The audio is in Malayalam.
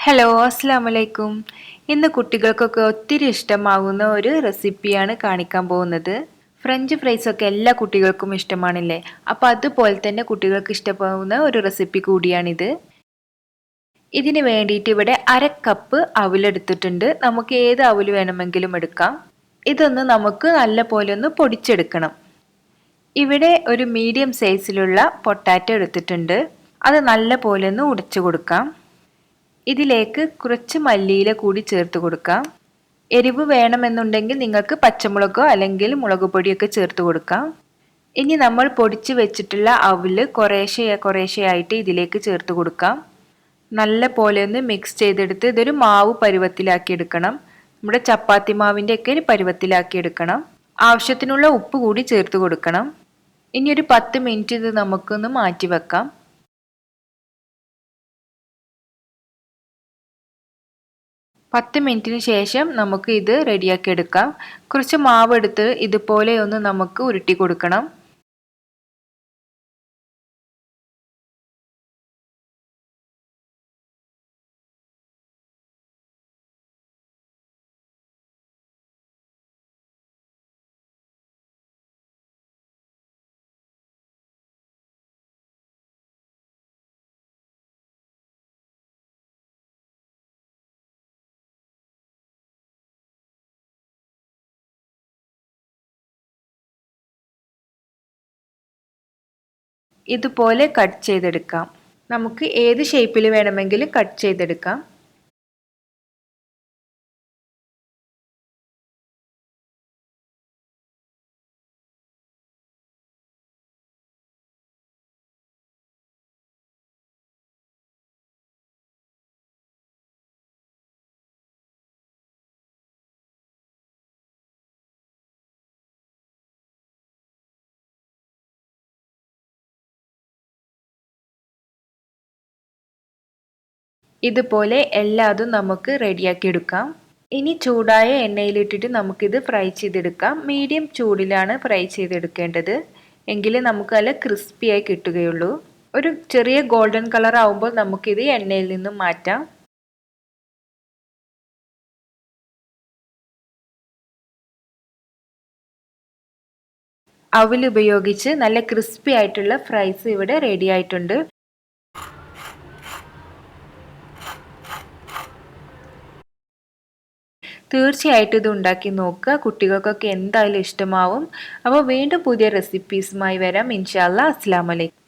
ഹലോ അസ്സലാമലൈക്കും. ഇന്ന് കുട്ടികൾക്കൊക്കെ ഒത്തിരി ഇഷ്ടമാകുന്ന ഒരു റെസിപ്പിയാണ് കാണിക്കാൻ പോകുന്നത്. ഫ്രഞ്ച് ഫ്രൈസ് ഒക്കെ എല്ലാ കുട്ടികൾക്കും ഇഷ്ടമാണില്ലേ? അപ്പോൾ അതുപോലെ തന്നെ കുട്ടികൾക്ക് ഇഷ്ടമാകുന്ന ഒരു റെസിപ്പി കൂടിയാണിത്. ഇതിന് വേണ്ടിയിട്ട് ഇവിടെ 1/2 കപ്പ് അവിലെടുത്തിട്ടുണ്ട്. നമുക്ക് ഏത് അവിൽ വേണമെങ്കിലും എടുക്കാം. ഇതൊന്ന് നമുക്ക് നല്ല പോലെ ഒന്ന് പൊടിച്ചെടുക്കണം. ഇവിടെ ഒരു മീഡിയം സൈസിലുള്ള പൊട്ടാറ്റോ എടുത്തിട്ടുണ്ട്. അത് നല്ല പോലെ ഒന്ന് ഉടച്ചു കൊടുക്കാം. ഇതിലേക്ക് കുറച്ച് മല്ലിയില കൂടി ചേർത്ത് കൊടുക്കാം. എരിവ് വേണമെന്നുണ്ടെങ്കിൽ നിങ്ങൾക്ക് പച്ചമുളകോ അല്ലെങ്കിൽ മുളക് പൊടിയൊക്കെ ചേർത്ത് കൊടുക്കാം. ഇനി നമ്മൾ പൊടിച്ചു വെച്ചിട്ടുള്ള അവില് കുറേശ്ശെയായിട്ട് ഇതിലേക്ക് ചേർത്ത് കൊടുക്കാം. നല്ല പോലെ ഒന്ന് മിക്സ് ചെയ്തെടുത്ത് ഇതൊരു മാവ് പരുവത്തിലാക്കി എടുക്കണം. നമ്മുടെ ചപ്പാത്തി മാവിൻ്റെ ഒക്കെ പരുവത്തിലാക്കി എടുക്കണം. ആവശ്യത്തിനുള്ള ഉപ്പ് കൂടി ചേർത്ത് കൊടുക്കണം. ഇനി ഒരു 10 മിനിറ്റ് ഇത് നമുക്കൊന്ന് മാറ്റി വെക്കാം. 10 മിനിറ്റിന് ശേഷം നമുക്ക് ഇത് റെഡിയാക്കി എടുക്കാം. കുറച്ച് മാവ് എടുത്ത് ഇതുപോലെ ഒന്ന് നമുക്ക് ഉരുട്ടി കൊടുക്കണം. ഇതുപോലെ കട്ട് ചെയ്തെടുക്കാം. നമുക്ക് ഏത് ഷേപ്പിൽ വേണമെങ്കിലും കട്ട് ചെയ്തെടുക്കാം. ഇതുപോലെ എല്ലാതും നമുക്ക് റെഡിയാക്കി എടുക്കാം. ഇനി ചൂടായ എണ്ണയിലിട്ടിട്ട് നമുക്കിത് ഫ്രൈ ചെയ്തെടുക്കാം. മീഡിയം ചൂടിലാണ് ഫ്രൈ ചെയ്തെടുക്കേണ്ടത്. എങ്കിലേ നമുക്ക് നല്ല ക്രിസ്പിയായി കിട്ടുകയുള്ളൂ. ഒരു ചെറിയ ഗോൾഡൻ കളർ ആവുമ്പോൾ നമുക്കിത് എണ്ണയിൽ നിന്നും മാറ്റാം. അവിൽ ഉപയോഗിച്ച് നല്ല ക്രിസ്പി ആയിട്ടുള്ള ഫ്രൈസ് ഇവിടെ റെഡി ആയിട്ടുണ്ട്. തീർച്ചയായിട്ടും ഇത് ഉണ്ടാക്കി നോക്കുക. കുട്ടികൾക്കൊക്കെ എന്തായാലും ഇഷ്ടമാവും. അപ്പോൾ വീണ്ടും പുതിയ റെസിപ്പീസുമായി വരാം. ഇൻഷാ അല്ലാ. അസ്സലാമു അലൈക്കും.